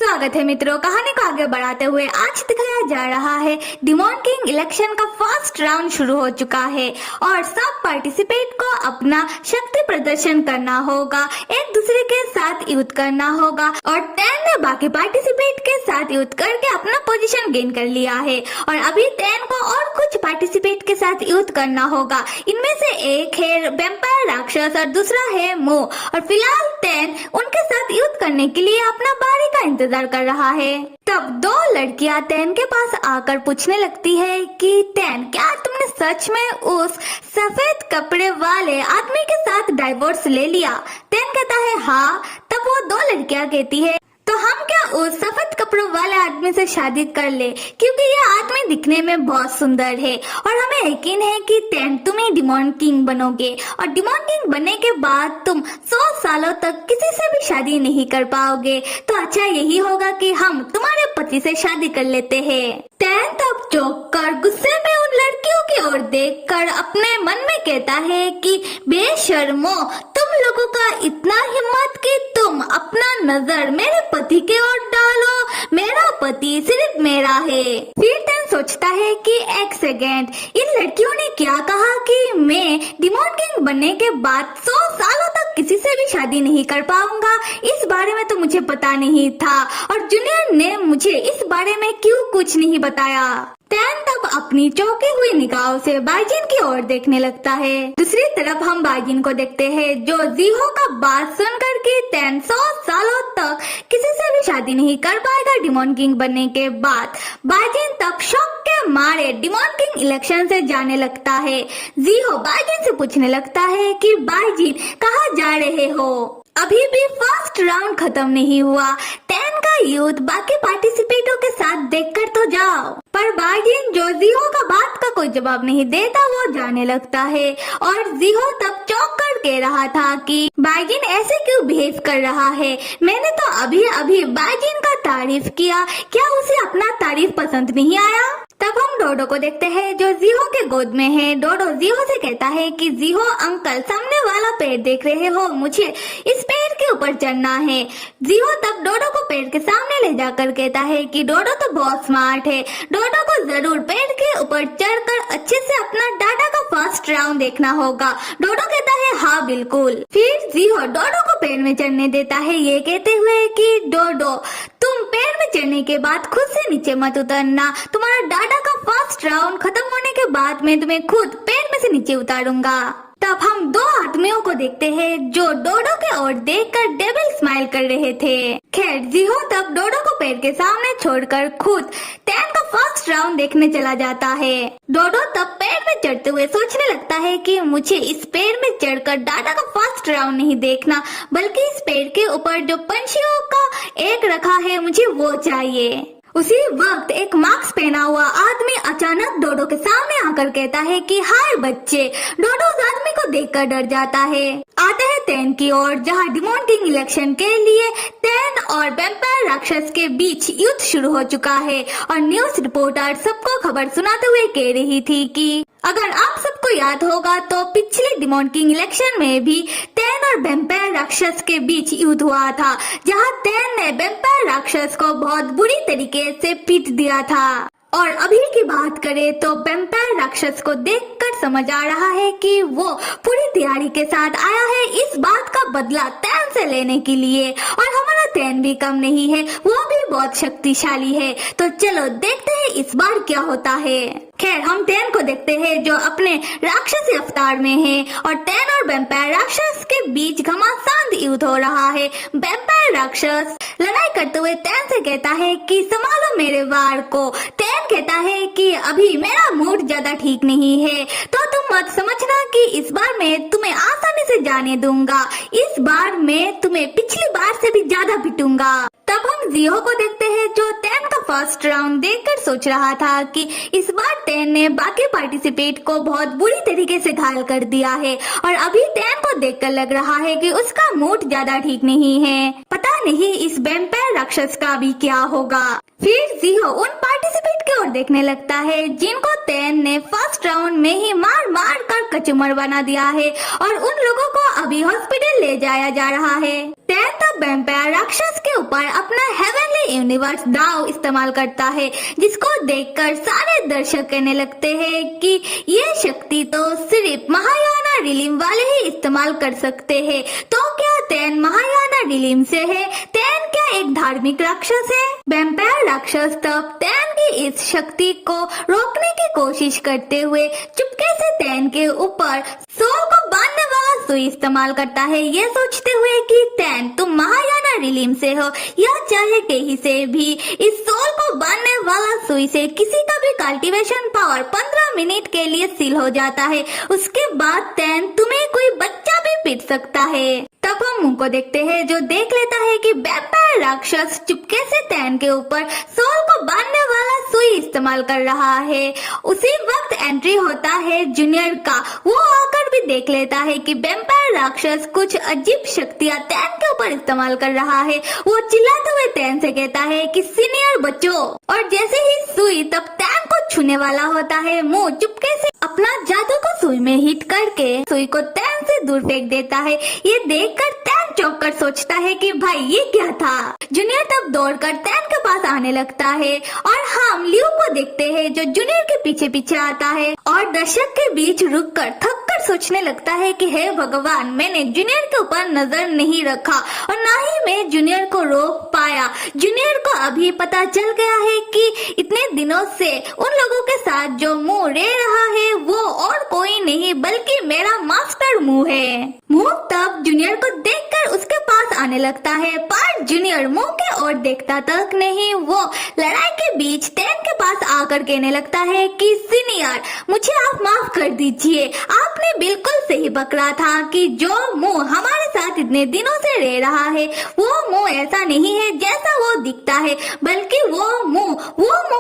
स्वागत है मित्रों। कहानी को आगे बढ़ाते हुए आज दिखाया जा रहा है डिमॉन किंग इलेक्शन का फर्स्ट राउंड शुरू हो चुका है और सब पार्टिसिपेट को अपना शक्ति प्रदर्शन करना होगा, एक दूसरे के साथ युद्ध करना होगा और 10 ने बाकी पार्टिसिपेट के साथ युद्ध करके अपना पोजीशन गेन कर लिया है और अभी 10 को और कुछ पार्टिसिपेट के साथ युद्ध करना होगा। इनमें से एक है वेम्पायर राक्षस और दूसरा है मो और फिलहाल 10 उनके साथ युद्ध करने के लिए अपना बारी का इंतजार कर रहा है। तब दो लड़कियां 10 के पास आकर पूछने लगती है कि 10 क्या तुमने सच में उस सफेद कपड़े वाले आदमी के साथ डाइवोर्स ले लिया? 10 कहता है हाँ। तब वो दो लड़कियां कहती है तो हम क्या उस सफेद कपड़ों वाले आदमी से शादी कर ले, क्योंकि ये आदमी दिखने में बहुत सुंदर है और हमें यकीन है कि 10 तुम ही डिमॉन किंग बनोगे और डिमॉन किंग बनने के बाद तुम 100 सालों तक किसी से भी शादी नहीं कर पाओगे। तो अच्छा यही होगा कि हम तुम्हारे पति से शादी कर लेते हैं। 10 तब चौंक कर गुस्से में उन लड़कियों की ओर देखकर अपने मन में कहता है कि बेशर्मो, तुम लोगों का इतना हिम्मत कि तुम अपना नजर मेरे पति के ओर डालो। मेरा पति सिर्फ मेरा है। फिर 10 सोचता है कि एक सेकेंड, इन लड़कियों ने क्या कहा कि मैं डिमॉन किंग बनने के बाद 100 सालों तक किसी से भी शादी नहीं कर पाऊंगा? इस बारे में तो मुझे पता नहीं था और जूनियर ने मुझे इस बारे में क्यों कुछ नहीं बताया। 10 तब अपनी चौंकी हुई निगाहों से बाइजिन की ओर देखने लगता है। दूसरी तरफ हम बाइजिन को देखते हैं जो जीहो का बात सुनकर के 10 100 सालों तक किसी से भी शादी नहीं कर पाएगा डिमॉन किंग बनने के बाद। बाइजिन तब शौक के मारे डिमॉन किंग इलेक्शन से जाने लगता है। जीहो बाइजिन से पूछने लगता है कि बाइजिन कहाँ जा रहे हो? अभी भी फर्स्ट राउंड खत्म नहीं हुआ। 10 का युद्ध बाकी पार्टिसिपेटों के साथ देखकर तो जाओ। पर बाइजिन जो जीहो का बात का कोई जवाब नहीं देता वो जाने लगता है और जीहो तब चौंक कर कह रहा था कि बाइजिन ऐसे क्यों बिहेव कर रहा है? मैंने तो अभी अभी बाइजिन का तारीफ किया, क्या उसे अपना तारीफ पसंद नहीं आया? तब हम डोडो को देखते हैं जो जीहो के गोद में है। डोडो जीहो से कहता है कि जीहो अंकल, सामने वाला पेड़ देख रहे हो? मुझे इस पेड़ के ऊपर चढ़ना है। जीहो तब डोडो को पेड़ के सामने ले जाकर कहता है कि डोडो तो बहुत स्मार्ट है, डोडो को जरूर पेड़ के ऊपर चढ़कर अच्छे से अपना डाटा का फर्स्ट राउंड देखना होगा। डोडो कहता है हाँ बिल्कुल। फिर जीहो डोडो को पेड़ में चढ़ने देता है, ये कहते हुए कि डोडो तुम पेड़ में चढ़ने के बाद खुद से नीचे मत उतरना। तुम्हारा डाटा का फर्स्ट राउंड खत्म होने के बाद मैं तुम्हें खुद पेड़ में से नीचे उतारूंगा। तब हम दो आदमियों को देखते हैं जो डोडो के ओर देखकर डेविल स्माइल कर रहे थे। खैर जीहो तब डोडो को पेड़ के सामने छोड़कर खुद 10 का फर्स्ट राउंड देखने चला जाता है। डोडो तब पेड़ में चढ़ते हुए सोचने लगता है कि मुझे इस पेड़ में चढ़कर डाटा का फर्स्ट राउंड नहीं देखना, बल्कि इस पेड़ के ऊपर जो पंछियों का एक रखा है मुझे वो चाहिए। उसी वक्त एक मास्क पहना हुआ आदमी अचानक डोडो के सामने आकर कहता है कि हाय बच्चे। डोडो उस आदमी को देखकर डर जाता है। आते हैं 10 की ओर जहां डिमॉन किंग इलेक्शन के लिए 10 और वेम्पायर राक्षस के बीच युद्ध शुरू हो चुका है और न्यूज रिपोर्टर सबको खबर सुनाते हुए कह रही थी कि अगर आप सबको याद होगा तो पिछले डिमॉन किंग इलेक्शन में भी 10 और वेम्पायर राक्षस के बीच युद्ध हुआ था, जहां 10 ने वेम्पायर राक्षस को बहुत बुरी तरीके से पीट दिया था। और अभी की बात करें तो वेम्पायर राक्षस को देखकर समझ आ रहा है कि वो पूरी तैयारी के साथ आया है इस बात का बदला 10 से लेने के लिए और हमारा 10 भी कम नहीं है, वो भी बहुत शक्तिशाली है। तो चलो देखते हैं इस बार क्या होता है। खैर हम 10 को देखते हैं जो अपने राक्षसी अवतार में है और 10 और वेम्पायर राक्षस के बीच घमासान युद्ध हो रहा है। वेम्पायर राक्षस लड़ाई करते हुए 10 से कहता है कि संभालो मेरे वार को। 10 कहता है कि अभी मेरा मूड ज्यादा ठीक नहीं है, तो तुम मत समझना कि इस बार मैं तुम्हें आसानी से जाने दूंगा। इस बार मैं तुम्हें पिछली बार से भी ज्यादा पिटूंगा। तब हम जीहो को देखते हैं जो 10 का फर्स्ट राउंड देखकर सोच रहा था कि इस बार 10 ने बाकी पार्टिसिपेट को बहुत बुरी तरीके से घायल कर दिया है और अभी 10 को देखकर लग रहा है कि उसका मूड ज्यादा ठीक नहीं है। पता नहीं इस वेम्पायर राक्षस का भी क्या होगा। फिर जीहो उन पार्टिसिपेट की ओर देखने लगता है, जिनको तैन ने फर्स्ट राउंड में ही मार मार कर कचूमर बना दिया है और उन लोगों को अभी हॉस्पिटल ले जाया जा रहा है। तैन तब वैम्पायर राक्षस के ऊपर अपना हेवनली यूनिवर्स दाव इस्तेमाल करता है, जिसको देखकर सारे दर्शक कहने लगते हैं कि ये शक्ति तो सिर्फ महायाना रिलीम वाले ही इस्तेमाल कर सकते हैं। तो क्या तैन महायाना रिलीम से है? तैन क्या एक धार्मिक राक्षस है? वैम्पायर राक्षस तब तैन की इस शक्ति को रोकने की कोशिश करते हुए चुपके से तैन के ऊपर सोल को बांधने वाला सुई इस्तेमाल करता है, ये सोचते हुए कि तैन तुम महायाना रिलीम से हो या चाहे कहीं से भी, इस सोल को बांधने वाला सुई से किसी का भी कल्टीवेशन पावर 15 मिनट के लिए सील हो जाता है। उसके बाद तैन तुम्हें कोई बच्चा भी पीट सकता है। तब हम मुंह को देखते हैं, जो देख लेता है कि वैम्पायर राक्षस चुपके से तैन के ऊपर सोल को बांधने वाला सुई इस्तेमाल कर रहा है। उसी वक्त एंट्री होता है जूनियर का। वो आकर भी देख लेता है कि वैम्पायर राक्षस कुछ अजीब शक्तियां तैन के ऊपर इस्तेमाल कर रहा है। वो चिल्लाते हुए तैन से कहता है कि सीनियर बच्चों, और जैसे ही सुई तब तैन को छूने वाला होता है, मुंह चुपके से अपना जादू को सुई में हिट करके सुई को तैन से दूर फेंक देता है। ये देखकर तैन चौंक कर सोचता है कि भाई ये क्या था। जूनियर तब दौड़कर तैन के पास आने लगता है और हम लियो को देखते हैं, जो जूनियर के पीछे पीछे आता है और दर्शक के बीच रुककर थक कर सोचने लगता है कि हे भगवान, मैंने जूनियर के ऊपर नजर नहीं रखा और ना ही मैं जूनियर को रोक पाया। जूनियर को अभी पता चल गया है कि इतने दिनों से उन लोगों के साथ जो मुंह रे रहा है वो और कोई नहीं बल्कि मेरा मास्टर मुंह है। मुंह तब जूनियर को देखकर उसके पास आने लगता है, पर जूनियर मुंह के ओर देखता तक नहीं। वो लड़ाई के बीच तैन के पास आकर कहने लगता है कि सीनियर, मुझे आप माफ कर दीजिए। आपने बिल्कुल सही पकड़ा था कि जो मुंह हमारे साथ इतने दिनों से रह रहा है वो मुंह ऐसा नहीं है जैसा वो दिखता है, बल्कि वो मुंह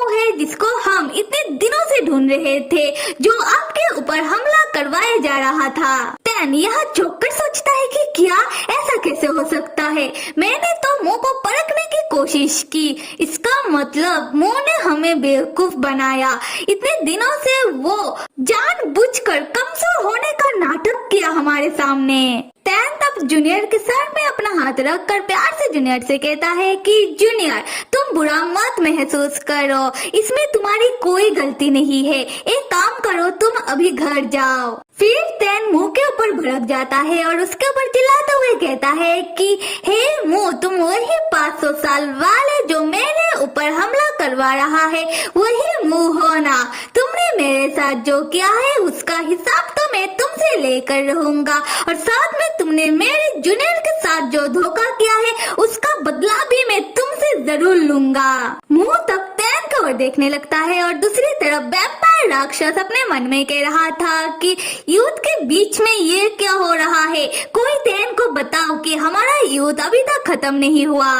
है जिसको हम इतने दिनों से ढूंढ रहे थे, जो आपके ऊपर हमला करवाया जा रहा था। तैन यह चौंककर सोचता है कि क्या ऐसा कैसे हो सकता है? मैंने तो मुंह को परखने की कोशिश की, इसका मतलब मुंह ने हमें बेवकूफ बनाया। इतने दिनों से वो जानबूझकर कमजोर होने का नाटक किया हमारे सामने। तैन तब जूनियर के सर में अपना हाथ रखकर प्यार से जूनियर से कहता है कि जूनियर, तुम बुरा मत महसूस करो, इसमें तुम्हारी कोई गलती नहीं है। एक काम करो, तुम अभी घर जाओ। फिर तैन मुंह के ऊपर भड़क जाता है और उसके ऊपर चिल्लाते हुए कहता है कि हे मुंह, तुम वही 500 साल वाले जो मेरे ऊपर हमला करवा रहा है वही मुंह हो ना। तुमने मेरे साथ जो किया है उसका हिसाब तो मैं तुमसे लेकर रहूंगा, और साथ में तुमने मेरे जूनियर के साथ जो धोखा किया है उसका बदला भी मैं तुमसे जरूर लूंगा। मुंह तब तैन की ओर देखने लगता है और दूसरी तरफ वैम्पायर राक्षस अपने मन में कह रहा था कि युद्ध के बीच में ये क्या हो रहा है? कोई तैन को बताओ कि हमारा युद्ध अभी तक खत्म नहीं हुआ।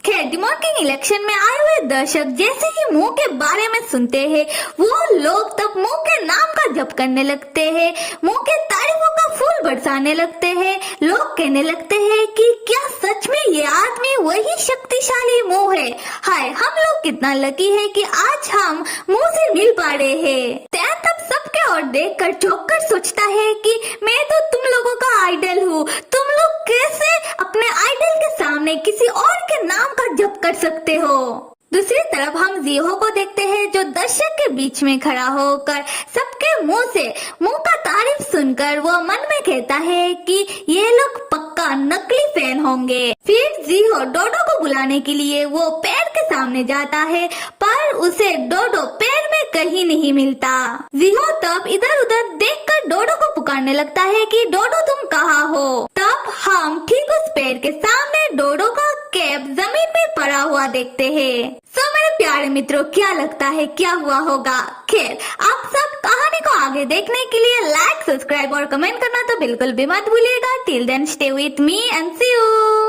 खैर, डिमॉन किंग इलेक्शन में आए हुए दर्शक जैसे ही मुंह के बारे में सुनते हैं, वो लोग तब मुंह के नाम का जप करने लगते हैं, मुंह के तारीफों का फूल बरसाने लगते हैं। लोग कहने लगते हैं कि क्या सच में ये आदमी वही शक्तिशाली मुंह है? हाय, हम लोग कितना लकी है कि आज हम मुंह से मिल पा रहे हैं। तैन तब सबके ओर देखकर चौंककर सोचता है कि मैं तो तुम लोगों का आइडल हूँ। तुम लोग कैसे अपने आइडल के सामने किसी और के नाम का जप कर सकते हो? दूसरी तरफ हम जीहो को देखते हैं, जो दर्शक के बीच में खड़ा होकर सबके मुंह का तारीफ सुनकर वो मन में कहता है कि ये लोग पक्का नकली फैन होंगे। फिर जीहो डोडो को बुलाने के लिए वो पेड़ के सामने जाता है, पर उसे डोडो पेड़ में कहीं नहीं मिलता। जीहो तब इधर उधर देखकर डोडो को पुकारने लगता है कि डोडो तुम कहाँ हो? तब हम ठीक उस पेड़ के सामने डोडो का कैप जमीन में पड़ा हुआ देखते हैं। मेरे प्यारे मित्रों, क्या लगता है क्या हुआ होगा? खैर, आप सब कहानी को आगे देखने के लिए लाइक, सब्सक्राइब और कमेंट करना तो बिल्कुल भी मत भूलिएगा। Till then stay with me and see you.